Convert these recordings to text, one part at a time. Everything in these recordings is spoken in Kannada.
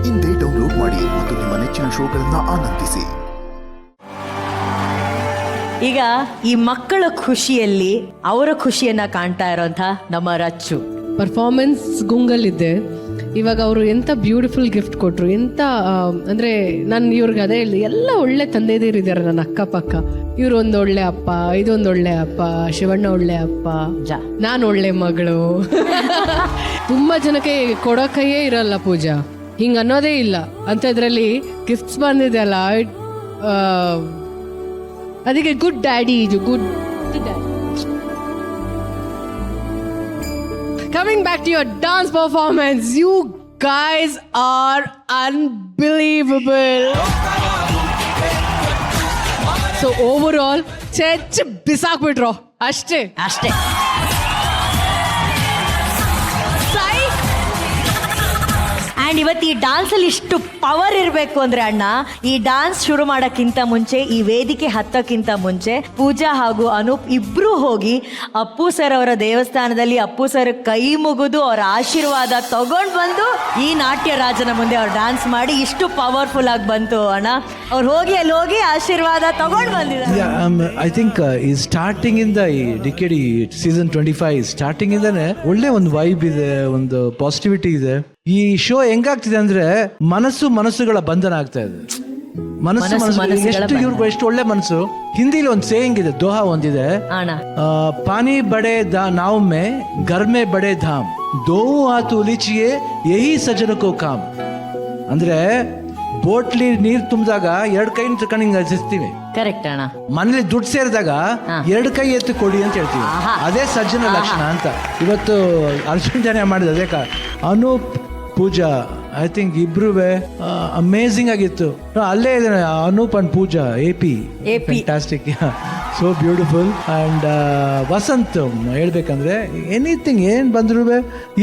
ಇಂದೇ ಡೌನ್ಲೋಡ್ ಮಾಡಿ ಮತ್ತು ನಿಮ್ಮ ನೆಚ್ಚಿನ ಶೋಗಳನ್ನ ಆನಂದಿಸಿ. ಈಗ ಈ ಮಕ್ಕಳ ಖುಷಿಯಲ್ಲಿ ಅವರ ಖುಷಿಯನ್ನ ಕಾಣ್ತಾ ಇರೋಂಥ ನಮ್ಮ ರಚ್ಚು ಪರ್ಫಾರ್ಮೆನ್ಸ್ ಗುಂಗಲ್ಲಿದ್ದೆ. ಇವಾಗ ಅವರು ಎಂಥ ಬ್ಯೂಟಿಫುಲ್ ಗಿಫ್ಟ್ ಕೊಟ್ಟರು. ಎಂಥ ಅಂದರೆ ನಾನು ಇವ್ರಿಗೆ ಅದೇ ಹೇಳಿದೆ, ಎಲ್ಲ ಒಳ್ಳೆ ತಂದೆದಿರಿದ್ದಾರೆ ನನ್ನ ಅಕ್ಕಪಕ್ಕ. ಇವ್ರು ಒಂದು ಒಳ್ಳೆ ಅಪ್ಪ, ಇದೊಂದು ಒಳ್ಳೆ ಅಪ್ಪ, ಶಿವಣ್ಣ ಒಳ್ಳೆ ಅಪ್ಪ, ನಾನು ಒಳ್ಳೆ ಮಗಳು. ತುಂಬ ಜನಕ್ಕೆ ಕೊಡೋಕೈಯೇ ಇರಲ್ಲ ಪೂಜಾ, ಹಿಂಗೆ ಅನ್ನೋದೇ ಇಲ್ಲ ಅಂತ. ಇದರಲ್ಲಿ ಗಿಫ್ಟ್ಸ್ ಬಂದಿದೆ ಅಲ್ಲ, ಅದಕ್ಕೆ ಗುಡ್ ಡ್ಯಾಡಿ, ಇದು good daddy. Coming back to your dance performance, you guys are unbelievable. So overall, ಚೆಚ್ಚ ಬಿಸಾಕ್ಬಿಟ್ರು ಅಷ್ಟೇ. ಆ್ಯಂಡ್ ಇವತ್ತು ಈ ಡ್ಯಾನ್ಸಲ್ಲಿ ಇಷ್ಟು ಪವರ್ ಇರಬೇಕು ಅಂದರೆ ಅಣ್ಣ, ಈ ಡ್ಯಾನ್ಸ್ ಶುರು ಮಾಡೋಕ್ಕಿಂತ ಮುಂಚೆ, ಈ ವೇದಿಕೆ ಹತ್ತಕ್ಕಿಂತ ಮುಂಚೆ ಪೂಜಾ ಹಾಗೂ ಅನೂಪ್ ಇಬ್ಬರೂ ಹೋಗಿ ಅಪ್ಪು ಸರ್ ಅವರ ದೇವಸ್ಥಾನದಲ್ಲಿ ಅಪ್ಪು ಸರ್ ಕೈ ಮುಗಿದು ಅವರ ಆಶೀರ್ವಾದ ತಗೊಂಡು ಬಂದು ಈ ನಾಟ್ಯ ರಾಜನ ಮುಂದೆ ಅವ್ರು ಡ್ಯಾನ್ಸ್ ಮಾಡಿ ಇಷ್ಟು ಪವರ್ಫುಲ್ ಆಗಿ ಬಂತು ಅಣ್ಣ. ಅವ್ರು ಹೋಗಿ ಅಲ್ಲಿ ಹೋಗಿ ಆಶೀರ್ವಾದ ತಗೊಂಡು ಬಂದಿದ್ದಾರೆ. ಐ ಥಿಂಕ್ ಈ ಸ್ಟಾರ್ಟಿಂಗ್ ಇಂದ ಈ ಡಿಕೆಡಿ ಸೀಸನ್ 25 ಸ್ಟಾರ್ಟಿಂಗ್ ಇಂದಾನೆ ಒಳ್ಳೆ ಒಂದು ವೈಬ್ ಇದೆ, ಒಂದು ಪಾಸಿಟಿವಿಟಿ ಇದೆ. ಈ ಶೋ ಹೆಂಗಾಗ್ತಿದೆ ಅಂದ್ರೆ ಮನಸ್ಸುಗಳ ಬಂಧನ ಆಗ್ತಾ ಇದೆ. ಎಷ್ಟು ಒಳ್ಳೆ ಮನಸ್ಸು. ಹಿಂದಿಲಿ ಒಂದು ಸೇಯಿಂಗ್ ಇದೆ, ದೋಹಾ ಒಂದಿದೆ, ಪಾನಿ ಬಡೆ ನಾವ್ ಮೇ ಘರ್ ಮೇ ಬಡೆ ಧಾಮ್ ದೋವು ಹಾತು ಉಲಿಚಿಯೇ ಯಹಿ ಸಜನಕೋ ಕಾಮ್. ಅಂದ್ರೆ ಬೋಟ್ಲಿ ನೀರ್ ತುಂಬಿದಾಗ 2 ಕೈ ಕಣ್ಣಿಂಗ್ ಹರಿಸ್ತೀವಿ. ಕರೆಕ್ಟ್ ಅಣ್ಣ. ಮನೇಲಿ ದುಡ್ಡು ಸೇರಿದಾಗ 2 ಕೈ ಎತ್ತು ಕೊಡಿ ಅಂತ ಹೇಳ್ತೀವಿ. ಅದೇ ಸಜ್ಜನ ಲಕ್ಷಣ ಅಂತ. ಇವತ್ತು ಅರ್ಜುನ್ ಜನ ಮಾಡಿದ ಅದೇ ಅನೂಪ್ ಪೂಜಾ, ಐ ಥಿಂಕ್ ಇಬ್ರು ಅಮೇಝಿಂಗ್ ಆಗಿತ್ತು. ಅಲ್ಲೇ ಇದೆ Anoop and Pooja, AP fantastic, so beautiful. And Vasant ಹೇಳ್ಬೇಕಂದ್ರೆ ಎನಿಥಿಂಗ್ ಏನ್ ಬಂದ್ರು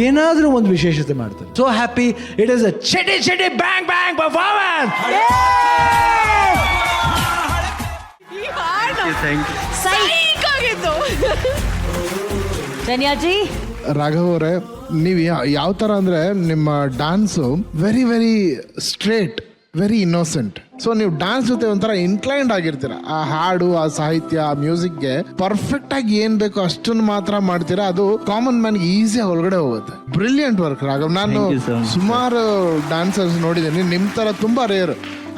ಏನಾದ್ರೂ ಒಂದು ವಿಶೇಷತೆ ಮಾಡ್ತಾರೆ. So happy. It is a ಚೆಟಿ bang bang performance. ಧನ್ಯಾಜಿ, Raghav ಅವರೇ, ನೀವು ಯಾವ ಥರ ಅಂದರೆ ನಿಮ್ಮ dance very very straight, very innocent. So ನೀವು ಡ್ಯಾನ್ಸ್ ಜೊತೆ ಒಂಥರ ಇನ್ಕ್ಲೈನ್ಡ್ ಆಗಿರ್ತೀರ. ಆ ಹಾಡು, ಆ ಸಾಹಿತ್ಯ, ಆ ಮ್ಯೂಸಿಕ್ಗೆ ಪರ್ಫೆಕ್ಟ್ ಆಗಿ ಏನ್ ಬೇಕೋ ಅಷ್ಟನ್ನು ಮಾತ್ರ ಮಾಡ್ತೀರಾ. ಅದು ಕಾಮನ್ ಮ್ಯಾನ್ಗೆ ಈಸಿಯಾಗಿ ಒಳಗಡೆ ಹೋಗುತ್ತೆ. Brilliant work Raghav. ನಾನು ಸುಮಾರು ಡ್ಯಾನ್ಸರ್ಸ್ ನೋಡಿದ್ದೀನಿ, ನಿಮ್ಮ ಥರ ತುಂಬಾ ರೇರ್.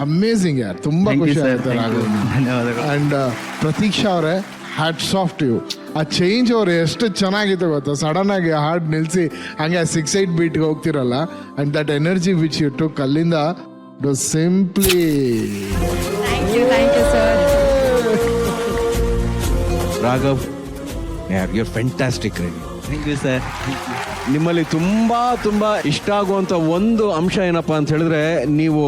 ಅಮೇಝಿಂಗ್ ಯಾರ್, ತುಂಬಾ ಖುಷಿ ಆಗುತ್ತೆ ರಾಘವ್. ಅಂಡ್ ಪ್ರತೀಕ್ಷಾ ಅವರೇ, ಹ್ಯಾಟ್ಸ್ ಆಫ್ ಟು ಯು. ಆ ಚೇಂಜ್ ಅವ್ರು ಎಷ್ಟು ಚೆನ್ನಾಗಿತ್ತು ಗೊತ್ತಾ. ಸಡನ್ ಆಗಿ ಹಾಡ್ ನಿಲ್ಸಿ ಹಂಗೆ 6-8 ಬೀಟ್ಗೆ ಹೋಗ್ತಿರಲ್ಲ. And that energy which you took ಅಲ್ಲಿಂದ simply. Thank you sir. Raghav, you're fantastic. Thank you sir. ನಿಮ್ಮಲ್ಲಿ ತುಂಬಾ ಇಷ್ಟ ಆಗುವಂತ ಒಂದು ಅಂಶ ಏನಪ್ಪಾ ಅಂತ ಹೇಳಿದ್ರೆ, ನೀವು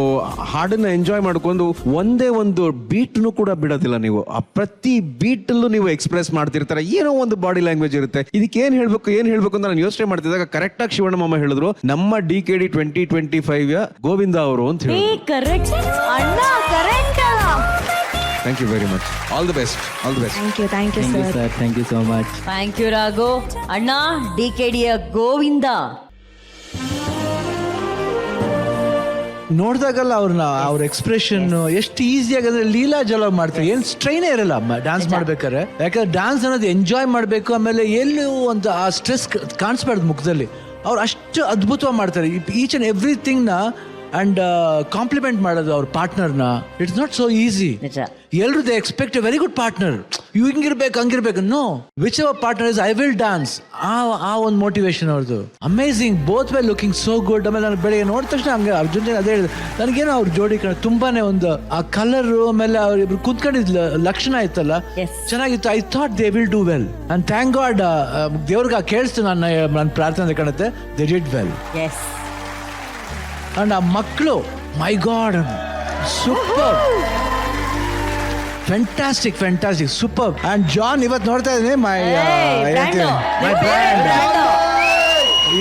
ಹಾಡನ್ನ ಎಂಜಾಯ್ ಮಾಡ್ಕೊಂಡು ಒಂದೇ ಒಂದು ಬೀಟ್ನು ಕೂಡ ಬಿಡೋದಿಲ್ಲ. ನೀವು ಆ ಪ್ರತಿ ಬೀಟಲ್ಲೂ ನೀವು ಎಕ್ಸ್ಪ್ರೆಸ್ ಮಾಡ್ತಿರ್ತಾರೆ. ಏನೋ ಒಂದು ಬಾಡಿ ಲ್ಯಾಂಗ್ವೇಜ್ ಇರುತ್ತೆ. ಇದಕ್ಕೆ ಏನ್ ಹೇಳ್ಬೇಕು ಅಂತ ನಾನು ಯೋಚನೆ ಮಾಡ್ತಿದ್ದಾಗ ಕರೆಕ್ಟ್ ಆಗಿ ಶಿವಣ್ಣ ಮಾಮ ಹೇಳಿದ್ರು, ನಮ್ಮ DKD 2025 ಗೋವಿಂದ ಅವರು ಅಂತ ಹೇಳಿ. Thank you very much. All the best. All the best. Thank you sir. Thank you so much. Thank you Raghu. ಅಣ್ಣ, DKDಯ ಗೋವಿಂದ ನೋಡಿದಾಗಲ್ಲ ಅವ್ರ ಎಕ್ಸ್ಪ್ರೆಷನ್ ಎಷ್ಟು ಈಸಿಯಾಗಿ ಅಂದ್ರೆ ಲೀಲಾ ಜಲ ಮಾಡ್ತಾರೆ. ಏನ್ ಸ್ಟ್ರೈನೇ ಇರಲ್ಲ ಡ್ಯಾನ್ಸ್ ಮಾಡ್ಬೇಕಾದ್ರೆ. ಯಾಕಂದ್ರೆ ಡ್ಯಾನ್ಸ್ ಅನ್ನೋದು ಎಂಜಾಯ್ ಮಾಡ್ಬೇಕು. ಆಮೇಲೆ ಎಲ್ಲೂ ಒಂದು ಆ ಸ್ಟ್ರೆಸ್ ಕಾಣಿಸ್ಬಾರ್ದು ಮುಖದಲ್ಲಿ. ಅವ್ರು ಅಷ್ಟು ಅದ್ಭುತವಾಗಿ ಮಾಡ್ತಾರೆ ಈಚ್ ಅಂಡ್ ಎವ್ರಿಥಿಂಗ್ ನ. ಅಂಡ್ ಕಾಂಪ್ಲಿಮೆಂಟ್ ಮಾಡೋದು ಅವ್ರ ಪಾರ್ಟ್ನರ್ನ, ಇಟ್ಸ್ ನಾಟ್ ಸೋ ಈಸಿ. ಎಲ್ರು they expect a very good partner. ಇವ್ ಹಂಗಿರ್ಬೇಕು. No, which our partner is I will dance. ಆ ಒಂದು ಮೋಟಿವೇಶನ್ ಅವ್ರದ್ದು amazing. Both way looking so good. ಆಮೇಲೆ ನಾನು ಬೆಳಿಗ್ಗೆ ನೋಡಿದ ತಕ್ಷಣ ಹಂಗೆ ಅರ್ಜುನ್ ಅದೇ ಹೇಳಿದೆ, ನನಗೇನೋ ಅವ್ರ ಜೋಡಿ ತುಂಬಾನೇ ಒಂದು ಆ ಕಲರ್, ಆಮೇಲೆ ಅವ್ರಿಬ್ರು ಕುತ್ಕೊಂಡಿದ್ ಲಕ್ಷಣ ಇತ್ತಲ್ಲ, ಚೆನ್ನಾಗಿತ್ತು. I thought they will do well. And thank god, ದೇವ್ರಿಗೆ ಕೇಳಿಸ್ತು ನನ್ನ ಪ್ರಾರ್ಥನೆ ಕಾಣುತ್ತೆ. They did well. ಅಂಡ್ ಆ ಮಕ್ಕಳು, my god, super, fantastic, super. And ಜಾನ್ ಇವತ್ತು ನೋಡ್ತಾ ಇದ್ದೀನಿ, my brand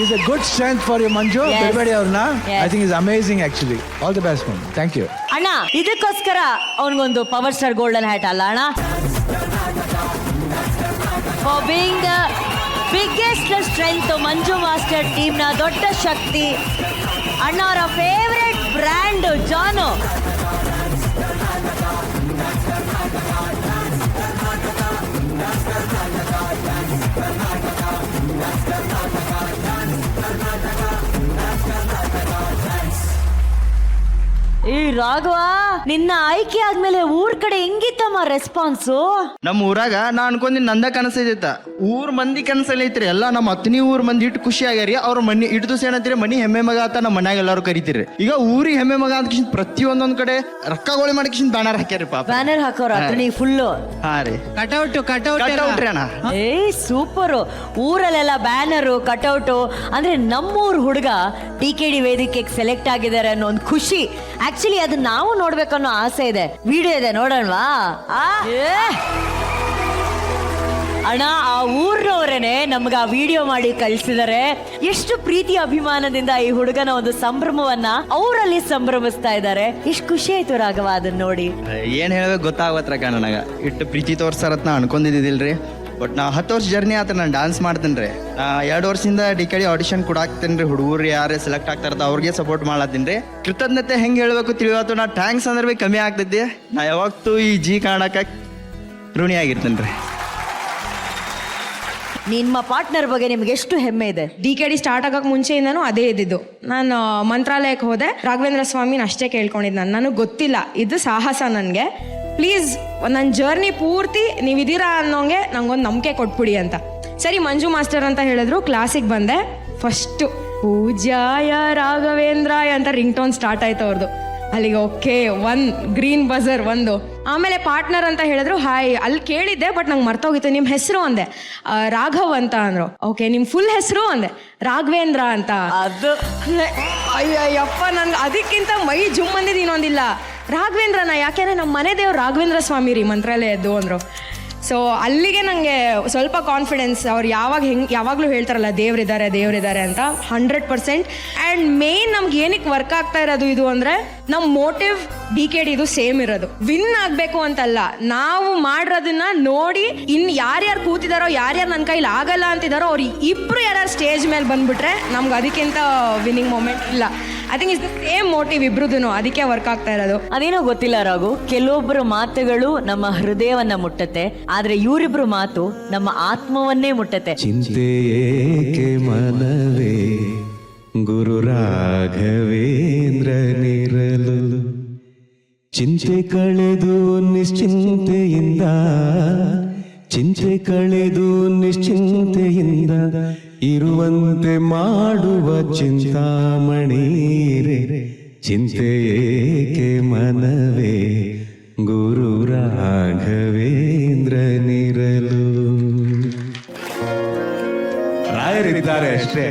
is a good strength for you Manju. ಬಿಡಬೇಡಿ ಅವ್ರನ್ನ. I think is amazing actually. All the best ma'am. Thank you ಅಣ್ಣ. ಇದಕ್ಕೋಸ್ಕರ ಅವನಿಗೊಂದು ಪವರ್ ಸ್ಟಾರ್ ಗೋಲ್ಡನ್ ಹ್ಯಾಟ್ ಅಲ್ಲ ಅಣ್ಣ, for being the biggest strength Manju master ಟೀಮ್ನ ದೊಡ್ಡ ಶಕ್ತಿ. ಅಣ್ಣ ಅವರ ಫೇವ್ರೆಟ್ ಅಂಡ್ ಜಾನು. ಈ ರಾಘವ, ನಿನ್ನ ಆಯ್ಕೆ ಆದ್ಮೇಲೆ ಊರ್ ಕಡೆ ಹೆಂಗಿತ್ತಮ್ಮ ರೆಸ್ಪಾನ್ಸು? ನಮ್ಮ ಊರಾಗ ನಾ ಅನ್ಕೊಂದಿನ್ ನಂದ ಕನಸೈತ, ಊರ್ ಮಂದಿ ಕನಸಲ್ಲಿ ಐತ್ರಿ ಎಲ್ಲ. ನಮ್ಮ ಹತ್ತನೇ ಊರ್ ಮಂದಿ ಇಟ್ಟು ಖುಷಿ ಆಗ್ಯಾರಿ. ಅವ್ರ ಮನಿ ಇಟ್ಟು ದಿವಸ ಏನಂತೀರಿ, ಮನಿ ಹೆಮ್ಮೆ ಮಗ ಅಂತ ನಮ್ಮ ಮನ್ಯಾಗ ಎಲ್ಲಾರು ಕರಿತೀರಿ. ಈಗ ಊರಿಗೆ ಹೆಮ್ಮೆ ಮಗ ಅಂತ ಕಿಶನ್ ಪ್ರತಿಯೊಂದೊಂದ್ ಕಡೆ ರೊಕ್ಕಗೋಳಿ ಮಾಡಿ ಕಿಶನ್ ಬ್ಯಾನರ್ ಹಾಕ್ಯಾರಿ ಪಾಪ. ಬ್ಯಾನರ್ ಹಾಕೋರ ಅದ್ರಲ್ಲಿ ಫುಲ್ಲು. ಹಾ ರೀ, ಕಟೌಟ್ ಕಟೌಟ್ ರೀ ಅಣ್ಣ. ಏಯ್ ಸೂಪರು. ಊರಲ್ಲೆಲ್ಲ ಬ್ಯಾನರು ಕಟೌಟು ಅಂದ್ರೆ ನಮ್ಮೂರ್ ಹುಡುಗ TKD ವೇದಿಕೆಗೆ ಸೆಲೆಕ್ಟ್ ಆಗಿದ್ದಾರೆ ಅನ್ನೋ ಒಂದು ಖುಷಿ. ಆಕ್ಚುಲಿ ಅದು ನಾವು ನೋಡ್ಬೇಕನ್ನೋ ಆಸೆ ಇದೆ. ವಿಡಿಯೋ ಇದೆ, ನೋಡೋಣವಾ? ಅಣ್ಣ, ಆ ಊರ್ನವರೇನೆ ನಮ್ಗೆ ಆ ವಿಡಿಯೋ ಮಾಡಿ ಕಳ್ಸಿದಾರೆ. ಎಷ್ಟು ಪ್ರೀತಿ ಅಭಿಮಾನದಿಂದ ಈ ಹುಡುಗನ ಒಂದು ಸಂಭ್ರಮವನ್ನ ಅವರಲ್ಲಿ ಸಂಭ್ರಮಿಸ್ತಾ ಇದ್ದಾರೆ. ಎಷ್ಟು ಖುಷಿ ಆಯ್ತು ರಾಘವ ಅದನ್ನ ನೋಡಿ. ಏನ್ ಹೇಳ್ಬೇಕು ಗೊತ್ತಾಗತ್ರ ನನಗ. ಇಟ್ಟು ಪ್ರೀತಿ ತೋರ್ಸಾರತ್ ನಾ ಅನ್ಕೊಂಡಿದ್ದಿಲ್ರಿ. ಬಟ್ ನಾ 10 ವರ್ಷ ಜರ್ನಿ ಆತ ನಾನು ಡಾನ್ಸ್ ಮಾಡ್ತೇನೆ ರೀ. 2 ವರ್ಷದಿಂದ DKD ಆಡಿಷನ್ ಕೊಡಾಕ್ತೇನೆ ರೀ. ಹುಡುಗರು ಯಾರೇ ಸೆಲೆಕ್ಟ್ ಆಗ್ತಾರದ ಅವ್ರಿಗೆ ಸಪೋರ್ಟ್ ಮಾಡತ್ತೀನಿ ರೀ. ಕೃತಜ್ಞತೆ ಹೆಂಗೆ ಹೇಳ್ಬೇಕು ತಿಳಿವತ್ತು. ನಾ ಥ್ಯಾಂಕ್ಸ್ ಅಂದ್ರೆ ಭೀ ಕಮ್ಮಿ ಆಗ್ತೈತಿ. ನಾ ಯಾವತ್ತೂ ಈ ಜಿ ಕಾಣಕ್ಕೆ ಋಣಿ ಆಗಿರ್ತೇನೆ ರೀ. ನಿಮ್ಮ ಪಾರ್ಟ್ನರ್ ಬಗ್ಗೆ ನಿಮ್ಗೆ ಎಷ್ಟು ಹೆಮ್ಮೆ ಇದೆ? DKD ಸ್ಟಾರ್ಟ್ ಆಗಕ್ಕೆ ಮುಂಚೆಯಿಂದನೂ ಅದೇ ಇದ್ದಿದ್ದು. ನಾನು ಮಂತ್ರಾಲಯಕ್ಕೆ ಹೋದೆ, ರಾಘವೇಂದ್ರ ಸ್ವಾಮಿನ ಅಷ್ಟೇ ಕೇಳ್ಕೊಂಡಿದ್ದು. ನನಗೆ ಗೊತ್ತಿಲ್ಲ ಇದು ಸಾಹಸ. ನನಗೆ ಪ್ಲೀಸ್ ನನ್ನ ಜರ್ನಿ ಪೂರ್ತಿ ನೀವಿದ್ದೀರಾ ಅನ್ನೋಂಗೆ ನಂಗೊಂದು ನಂಬಿಕೆ ಕೊಟ್ಬಿಡಿ ಅಂತ. ಸರಿ ಮಂಜು ಮಾಸ್ಟರ್ ಅಂತ ಹೇಳಿದ್ರು. ಕ್ಲಾಸಿಗೆ ಬಂದೆ. ಫಸ್ಟು ಪೂಜಾಯ ರಾಘವೇಂದ್ರಾಯ ಅಂತ ರಿಂಗ್ ಟೋನ್ ಸ್ಟಾರ್ಟ್ ಆಯ್ತು ಅವ್ರದ್ದು. ಅಲ್ಲಿಗೆ ಓಕೆ, ಗ್ರೀನ್ ಬಜರ್ ಒಂದು. ಆಮೇಲೆ ಪಾರ್ಟ್ನರ್ ಅಂತ ಹೇಳಿದ್ರು. ಹಾಯ್, ಅಲ್ಲಿ ಕೇಳಿದ್ದೆ ಬಟ್ ನಂಗೆ ಮರ್ತೋಗಿತ್ತು. ನಿಮ್ಮ ಹೆಸರು ಅಂದೆ. ರಾಘವ್ ಅಂತ ಅಂದ್ರು. ಓಕೆ, ನಿಮ್ಮ ಫುಲ್ ಹೆಸರು ಅಂದೆ. ರಾಘವೇಂದ್ರ ಅಂತ. ಅದು ಅಯ್ಯಪ್ಪ, ನನ್ಗೆ ಅದಕ್ಕಿಂತ ಮೈ ಜುಮ್ ಅಂದಿದ್ದು ಇನ್ನೊಂದಿಲ್ಲ. ರಾಘವೇಂದ್ರನ, ಯಾಕೆಂದ್ರೆ ನಮ್ಮ ಮನೆ ದೇವ್ರು ರಾಘವೇಂದ್ರ ಸ್ವಾಮಿ ರೀ ಮಂತ್ರಾಲಯದ್ದು ಅಂದರು. ಸೊ ಅಲ್ಲಿಗೆ ನನಗೆ ಸ್ವಲ್ಪ ಕಾನ್ಫಿಡೆನ್ಸ್. ಅವ್ರು ಯಾವಾಗಲೂ ಹೇಳ್ತಾರಲ್ಲ ದೇವ್ರಿದ್ದಾರೆ ಅಂತ. 100%. ಆ್ಯಂಡ್ ಮೇನ್ ನಮ್ಗೆ ಏನಕ್ಕೆ ವರ್ಕ್ ಆಗ್ತಾ ಇರೋದು ಇದು ಅಂದರೆ ನಮ್ಮ ಮೋಟಿವ್ DKD ಇದು ಸೇಮ್ ಇರೋದು. ವಿನ್ ಆಗಬೇಕು ಅಂತಲ್ಲ, ನಾವು ಮಾಡಿರೋದನ್ನ ನೋಡಿ ಇನ್ನು ಯಾರ್ಯಾರು ಕೂತಿದಾರೋ, ಯಾರ್ಯಾರು ನನ್ನ ಕೈಲಿ ಆಗಲ್ಲ ಅಂತಿದಾರೋ ಅವ್ರು ಇಬ್ಬರು ಯಾರು ಸ್ಟೇಜ್ ಮೇಲೆ ಬಂದ್ಬಿಟ್ರೆ ನಮ್ಗೆ ಅದಕ್ಕಿಂತ ವಿನ್ನಿಂಗ್ ಮೂಮೆಂಟ್ ಇಲ್ಲ. I think is the same motive ಇಬ್ರದ್ದು. ಅದಕ್ಕೆ ವರ್ಕ್ ಆಗ್ತಾ ಇರೋದು. ಅದೇನೋ ಗೊತ್ತಿಲ್ಲ ರಾಘು, ಕೆಲವೊಬ್ಬರು ಮಾತುಗಳು ನಮ್ಮ ಹೃದಯವನ್ನ ಮುಟ್ಟತ್ತೆ, ಆದ್ರೆ ಇವರಿಬ್ರು ಮಾತು ನಮ್ಮ ಆತ್ಮವನ್ನೇ ಮುಟ್ಟತ್ತೆ. ಚಿಂತೆ ಏಕೆ ಮನವೇ ಗುರು ರಾಘವೇಂದ್ರ ನಿರಲು, ಚಿಂತೆ ಕಳೆದು ನಿಶ್ಚಿಂತೆಯಿಂದ, ಚಿಂತೆ ಕಳೆದು ನಿಶ್ಚಿಂತೆಯಿಂದ ಇರುವಂತೆ ಮಾಡುವ ಚಿಂತಾಮಣಿರೇ. ಚಿಂತೆ ಏಕೆ ಮನವೇ ಗುರು ರಾಘವೇಂದ್ರ ನಿರಲು. ರಾಯರಿದ್ದಾರೆ ಅಷ್ಟೇ.